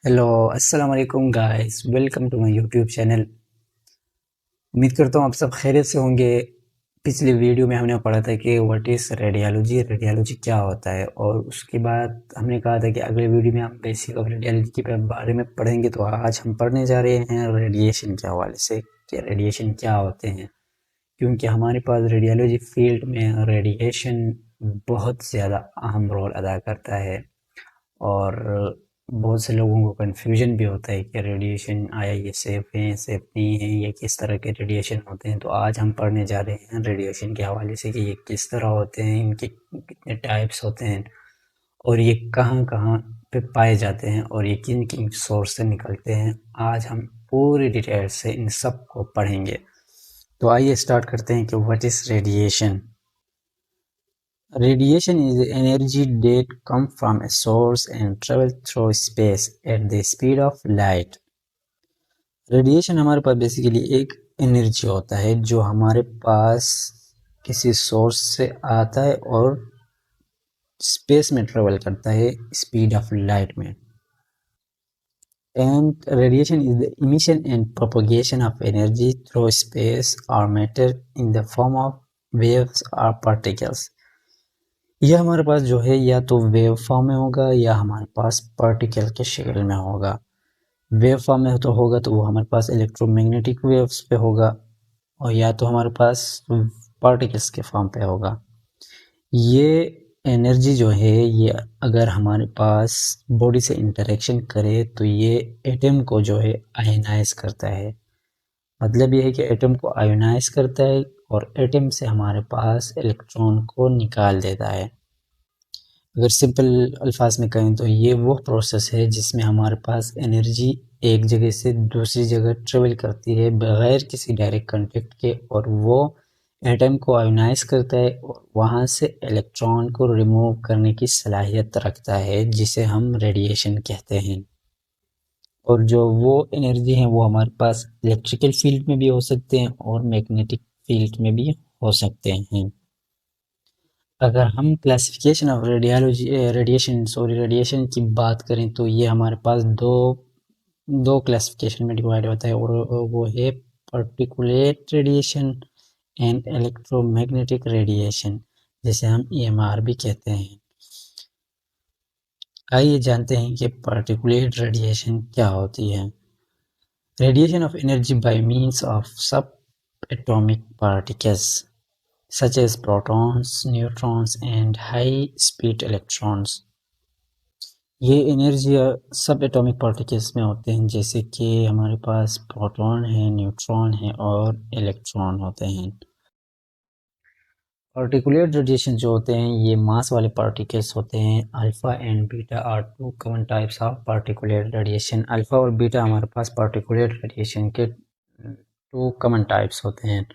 Hello, अस्सलाम वालेकुम guys, welcome to my YouTube channel. उम्मीद करता हूँ आप सब खैरियत से होंगे। पिछली वीडियो में हमने पढ़ा था कि व्हाट इज़ रेडियोलॉजी, रेडियोलॉजी क्या होता है, और उसके बाद हमने कहा था कि अगले वीडियो में हम बेसिक ऑफ रेडियोलॉजी के बारे में पढ़ेंगे। तो आज हम पढ़ने जा रहे हैं रेडिएशन के हवाले से कि रेडिएशन क्या होते हैं, क्योंकि हमारे पास रेडियोलॉजी फील्ड में रेडिएशन बहुत ज़्यादा अहम रोल अदा करता है। और बहुत से लोगों को कन्फ्यूजन भी होता है कि रेडिएशन आया ये सेफ है, सेफ नहीं है, ये किस तरह के रेडिएशन होते हैं। तो आज हम पढ़ने जा रहे हैं रेडिएशन के हवाले से कि ये किस तरह होते हैं, इनके कितने टाइप्स होते हैं, और ये कहाँ कहाँ पे पाए जाते हैं, और ये किन किन सोर्स से निकलते हैं। आज हम पूरी डिटेल से इन सब को पढ़ेंगे। तो आइए स्टार्ट करते हैं कि what is radiation. Radiation is energy that comes from a source and travels through space at the speed of light. Radiation हमारे पास बेसिकली एक एनर्जी होता है जो हमारे पास किसी सोर्स से आता है और स्पेस में ट्रेवल करता है स्पीड ऑफ लाइट में। And radiation is the emission and propagation of energy through space or matter in the form of waves or particles. यह हमारे पास जो है या तो वेव फॉर्म में होगा या हमारे पास पार्टिकल के शक्ल में होगा। वेव फॉर्म में तो होगा तो वो हमारे पास इलेक्ट्रोमैग्नेटिक वेव्स पे होगा, और या तो हमारे पास पार्टिकल्स के फॉर्म पे होगा। ये एनर्जी जो है ये अगर हमारे पास बॉडी से इंटरेक्शन करे तो ये एटम को जो है आयनाइज करता है। मतलब ये है कि एटम को आयोनाइज करता है और एटम से हमारे पास इलेक्ट्रॉन को निकाल देता है। अगर सिंपल अल्फाज में कहें तो ये वो प्रोसेस है जिसमें हमारे पास एनर्जी एक जगह से दूसरी जगह ट्रेवल करती है बगैर किसी डायरेक्ट कांटेक्ट के, और वो एटम को आयोनाइज करता है और वहाँ से इलेक्ट्रॉन को रिमूव करने की सलाहियत रखता है, जिसे हम रेडिएशन कहते हैं। और जो वो एनर्जी है वो हमारे पास इलेक्ट्रिकल फील्ड में भी हो सकते हैं और मैग्नेटिक फील्ड में भी हो सकते हैं। अगर हम क्लासिफिकेशन ऑफ रेडिएशन की बात करें तो ये हमारे पास दो क्लासिफिकेशन में डिवाइड होता है, और वो है particulate radiation and electromagnetic radiation, जिसे हम EMR भी कहते हैं। आइए जानते हैं कि पार्टिकुलेट रेडिएशन क्या होती है। Radiation of energy by means of subatomic particles such as protons, neutrons and high-speed electrons. ये एनर्जी सब एटॉमिक पार्टिकल्स में होते हैं, जैसे कि हमारे पास प्रोटॉन है, न्यूट्रॉन है और इलेक्ट्रॉन होते हैं। पार्टिकुलेट रेडिएशन जो होते हैं ये मास वाले पार्टिकल्स होते हैं। Alpha and beta are two common types of particulate radiation. Alpha और बीटा हमारे पास पार्टिकुलेट रेडिएशन के टू कॉमन टाइप्स होते हैं।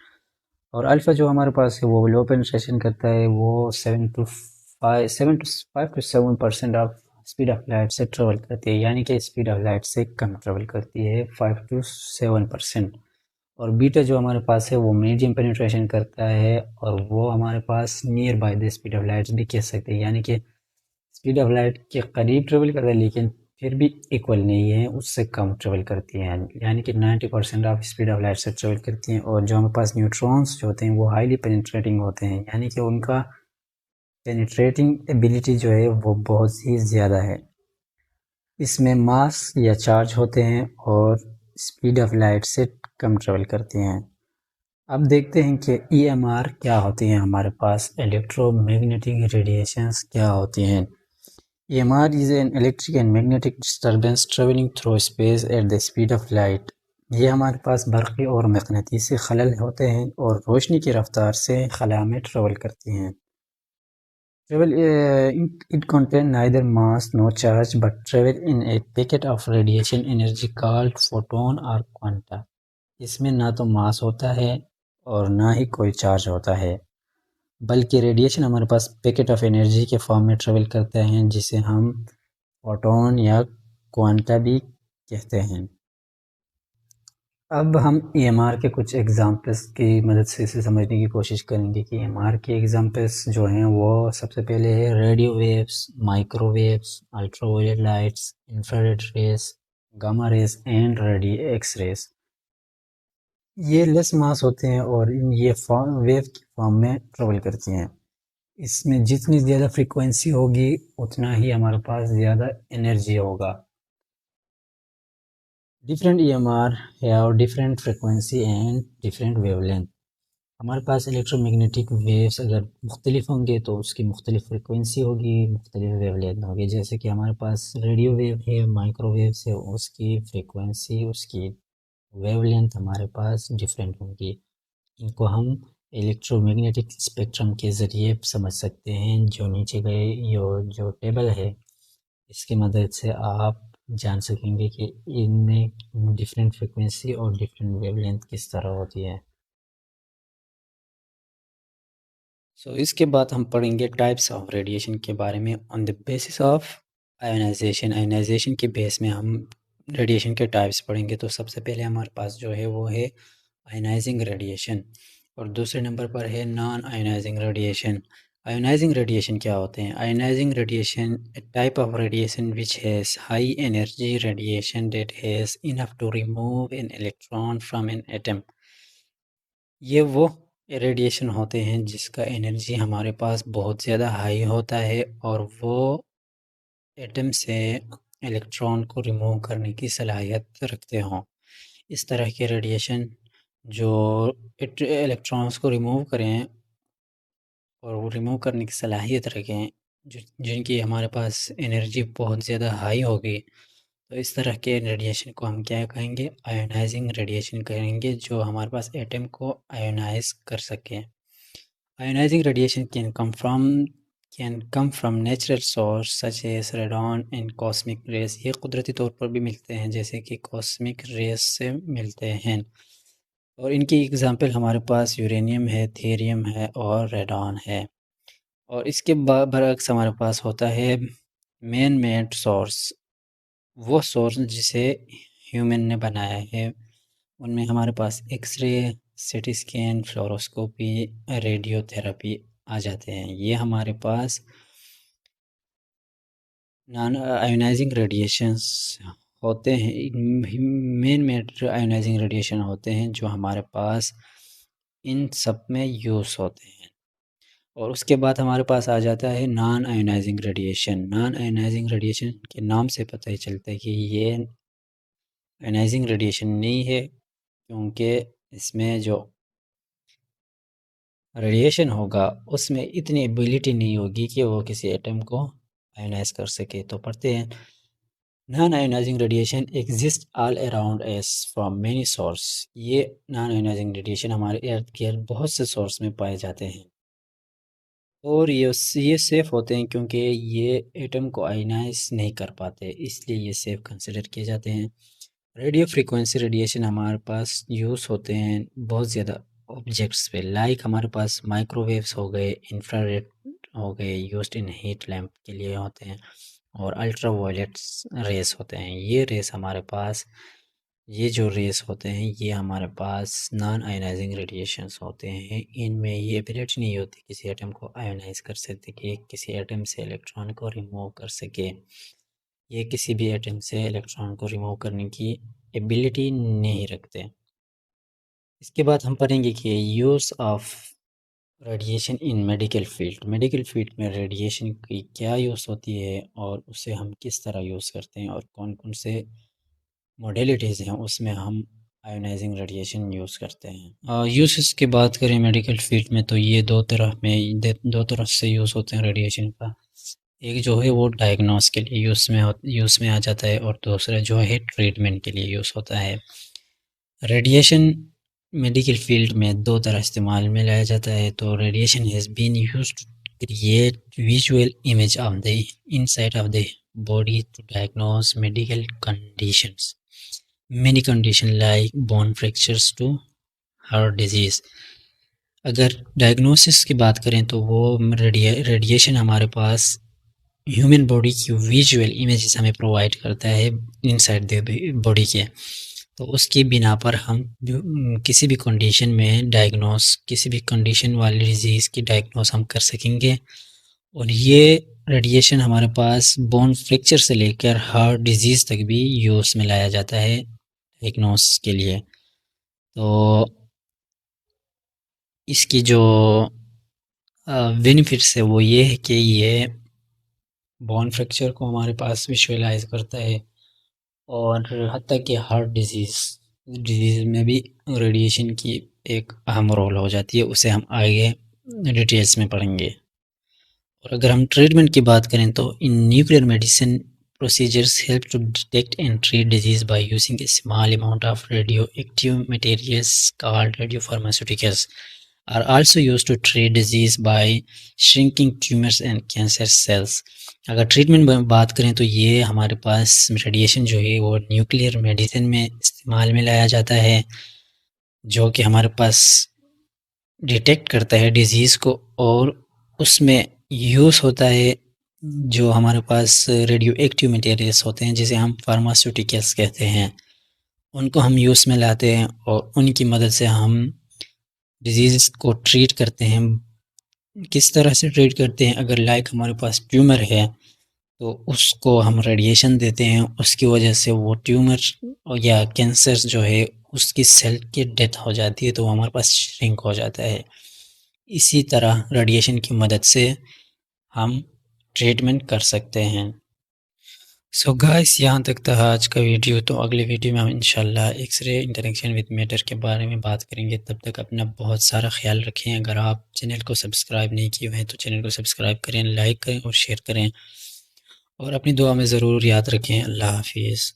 और अल्फ़ा जो हमारे पास है वो लो पेनिट्रेशन करता है, वो 5 to 7% of speed of light से ट्रेवल करती है, यानी कि स्पीड ऑफ लाइट से कम ट्रेवल करती है 5 to 7%। और बीटा जो हमारे पास है वो मीडियम पेनिट्रेशन करता है, और वो हमारे पास near by the speed of light भी कह सकते हैं, यानी कि स्पीड ऑफ लाइट के करीब ट्रेवल करता है लेकिन फिर भी इक्वल नहीं है, उससे कम ट्रेवल करती हैं, यानी कि 90% ऑफ स्पीड ऑफ लाइट से ट्रेवल करती हैं। और जो हमारे पास न्यूट्रॉन्स जो होते हैं वो हाईली पेनिट्रेटिंग होते हैं, यानी कि उनका पेनिट्रेटिंग एबिलिटी जो है वो बहुत ही ज़्यादा है। इसमें मास या चार्ज होते हैं और स्पीड ऑफ लाइट से कम ट्रेवल करती हैं। अब देखते हैं कि EMR क्या होती हैं। हमारे पास इलेक्ट्रोमैग्नेटिक रेडिएशंस क्या होती हैं। EMR is an electric and magnetic disturbance traveling through space at the speed of light. ये हमारे पास बरक़ी और मक़नातीसी खलल होते हैं और रोशनी की रफ्तार से खला में ट्रेवल करती हैं। It contains neither mass nor charge but travel in a packet of radiation energy called photon or quanta. इसमें ना तो मास होता है और ना ही कोई चार्ज होता है, बल्कि रेडिएशन हमारे पास पैकेट ऑफ एनर्जी के फॉर्म में ट्रेवल करते हैं, जिसे हम फोटोन या क्वांटा भी कहते हैं। अब हम EMR के कुछ एग्जांपल्स की मदद से इसे समझने की कोशिश करेंगे कि EMR के एग्जांपल्स जो हैं वो सबसे पहले है radio waves, microwaves, ultraviolet lights, infrared rays, gamma rays and ready X rays. ये लेस मास होते हैं और ये वेव की फॉर्म में ट्रेवल करती हैं। इसमें जितनी ज़्यादा फ्रीक्वेंसी होगी उतना ही हमारे पास ज़्यादा एनर्जी होगा। Different EMR have different frequency and different wavelength. हमारे पास इलेक्ट्रोमैग्नेटिक वेव्स अगर मुख्तलिफ होंगे तो उसकी मुख्तलिफ फ्रीक्वेंसी होगी, मुख्तलिफ वेवलेंथ होगी। जैसे कि हमारे पास रेडियो वेव है, माइक्रोवेव्स है, उसकी फ्रीक्वेंसी, उसकी वेवलेंथ हमारे पास डिफरेंट होंगी। इनको हम इलेक्ट्रोमैग्नेटिक स्पेक्ट्रम के ज़रिए समझ सकते हैं। जो नीचे गए जो टेबल है इसकी मदद से आप जान सकेंगे कि इनमें डिफरेंट फ्रिक्वेंसी और डिफरेंट वेवलेंथ किस तरह होती है। इसके बाद हम पढ़ेंगे टाइप्स ऑफ रेडिएशन के बारे में on the basis of ionization. Ionization के बेस में हम रेडिएशन के टाइप्स पढ़ेंगे। तो सबसे पहले हमारे पास जो है वो है आयोनाइजिंग रेडिएशन और दूसरे नंबर पर है non ionizing radiation. Ionizing radiation क्या होते हैं? Ionizing radiation type of radiation which has high energy radiation that has enough to remove an electron from an atom. ये वो रेडिएशन होते हैं जिसका एनर्जी हमारे पास बहुत ज़्यादा हाई होता है और वो एटम से इलेक्ट्रॉन को रिमूव करने की सलाहियत रखते हों। इस तरह के रेडिएशन जो इलेक्ट्रॉन्स को रिमूव करें और वो रिमूव करने की सलाहियत रखें, जिनकी हमारे पास एनर्जी बहुत ज़्यादा हाई होगी, तो इस तरह के रेडिएशन को हम क्या कहेंगे? आयोनाइजिंग रेडिएशन कहेंगे, जो हमारे पास एटम को आयोनाइज कर सकें। Ionizing radiation can come from natural source such as radon and cosmic rays. ये कुदरती तौर पर भी मिलते हैं, जैसे कि कॉस्मिक रेस से मिलते हैं। और इनकी एग्जांपल हमारे पास यूरेनियम है, थेरियम है और रेडॉन है। और इसके बरअक्स हमारे पास होता है मैन मेड सोर्स, वो सोर्स जिसे ह्यूमन ने बनाया है। उनमें हमारे पास x-ray, CT scan, fluoroscopy, radiotherapy आ जाते हैं। ये हमारे पास नॉन आयोनाइजिंग रेडिएशंस होते हैं, मेन मेड आयोनाइजिंग रेडिएशन होते हैं जो हमारे पास इन सब में यूज़ होते हैं। और उसके बाद हमारे पास आ जाता है non ionizing radiation. Non ionizing radiation के नाम से पता ही चलता है कि ये आयोनाइजिंग रेडिएशन नहीं है, क्योंकि इसमें जो रेडिएशन होगा उसमें इतनी एबिलिटी नहीं होगी कि वो किसी एटम को आयोनाइज कर सके। तो पढ़ते हैं, non ionizing radiation exist all around us from many source. ये नॉन आयोनाइजिंग रेडिएशन हमारे इर्द गिर्द बहुत से सोर्स में पाए जाते हैं और ये सेफ़ होते हैं, क्योंकि ये एटम को आयोनाइज नहीं कर पाते, इसलिए ये सेफ़ कंसिडर किए जाते हैं। रेडियो फ्रीक्वेंसी रेडिएशन हमारे पास यूज़ होते हैं बहुत ज़्यादा ऑब्जेक्ट्स पे, लाइक हमारे पास माइक्रोवेव्स हो गए, इंफ्रारेड हो गए, यूज्ड इन हीट लैम्प के लिए होते हैं, और अल्ट्रा वायलेट्स रेस होते हैं। ये रेस हमारे पास, ये जो रेस होते हैं ये हमारे पास नॉन आयोनाइजिंग रेडिएशंस होते हैं। इनमें ये एबिलिटी नहीं होती किसी एटम को आयोनाइज कर सकते कि किसी एटम से इलेक्ट्रॉन को रिमूव कर सके। ये किसी भी एटम से इलेक्ट्रॉन को रिमूव करने की एबिलिटी नहीं रखते। इसके बाद हम पढ़ेंगे कि use of radiation in medical field. Medical field में रेडिएशन की क्या यूज़ होती है और उसे हम किस तरह यूज़ करते हैं और कौन कौन से मॉडलिटीज़ हैं उसमें हम आयोनाइजिंग रेडिएशन यूज़ करते हैं। यूज़ की बात करें मेडिकल फील्ड में, तो ये दो तरह से यूज़ होते हैं रेडिएशन का। एक जो है वो डायग्नोस के लिए यूज़ में आ जाता है और दूसरा जो है ट्रीटमेंट के लिए यूज़ होता है। रेडिएशन मेडिकल फील्ड में दो तरह इस्तेमाल में लाया जाता है। तो radiation has been used to create visual image of the inside of the body to diagnose medical conditions, many condition like bone fractures to heart disease. अगर डायग्नोसिस की बात करें तो वो रेडिएशन हमारे पास ह्यूमन बॉडी की विजुअल इमेजेस हमें प्रोवाइड करता है इनसाइड द बॉडी के। तो उसकी बिना पर हम किसी भी कंडीशन में किसी भी कंडीशन वाली डिजीज़ की डायग्नोस हम कर सकेंगे। और ये रेडिएशन हमारे पास बोन फ्रैक्चर से लेकर हार्ट डिजीज़ तक भी यूज़ में लाया जाता है डायग्नोस के लिए। तो इसकी जो बेनिफिट्स है वो ये है कि ये बोन फ्रैक्चर को हमारे पास विजुअलाइज करता है, और हत्ता कि हार्ट डिजीज़ में भी रेडिएशन की एक अहम रोल हो जाती है। उसे हम आगे डिटेल्स में पढ़ेंगे। और अगर हम ट्रीटमेंट की बात करें तो इन nuclear medicine procedures help to detect and treat disease by using a small amount of radioactive materials called radiopharmaceuticals are also used to treat disease by shrinking tumors and cancer cells। अगर treatment में बात करें तो ये हमारे पास radiation जो है वो न्यूक्लियर मेडिसिन में इस्तेमाल में लाया जाता है, जो कि हमारे पास डिटेक्ट करता है डिजीज़ को, और उसमें यूज़ होता है जो हमारे पास रेडियो एक्टिव मटेरियल्स होते हैं जिसे हम फार्मास्यूटिकल्स कहते हैं, उनको हम यूज़ में लाते हैं और उनकी मदद से हम डिजीज़ को ट्रीट करते हैं। किस तरह से ट्रीट करते हैं? अगर लाइक हमारे पास ट्यूमर है तो उसको हम रेडिएशन देते हैं, उसकी वजह से वो ट्यूमर या कैंसर जो है उसकी सेल की डेथ हो जाती है, तो वो हमारे पास श्रिंक हो जाता है। इसी तरह रेडिएशन की मदद से हम ट्रीटमेंट कर सकते हैं। सो गाइस, यहाँ तक था आज का वीडियो। तो अगले वीडियो में हम इंशाल्लाह एक्सरे इंटरेक्शन विद मैटर के बारे में बात करेंगे। तब तक अपना बहुत सारा ख्याल रखें। अगर आप चैनल को सब्सक्राइब नहीं किए हैं तो चैनल को सब्सक्राइब करें, लाइक करें और शेयर करें, और अपनी दुआ में ज़रूर याद रखें। अल्लाह हाफिज़।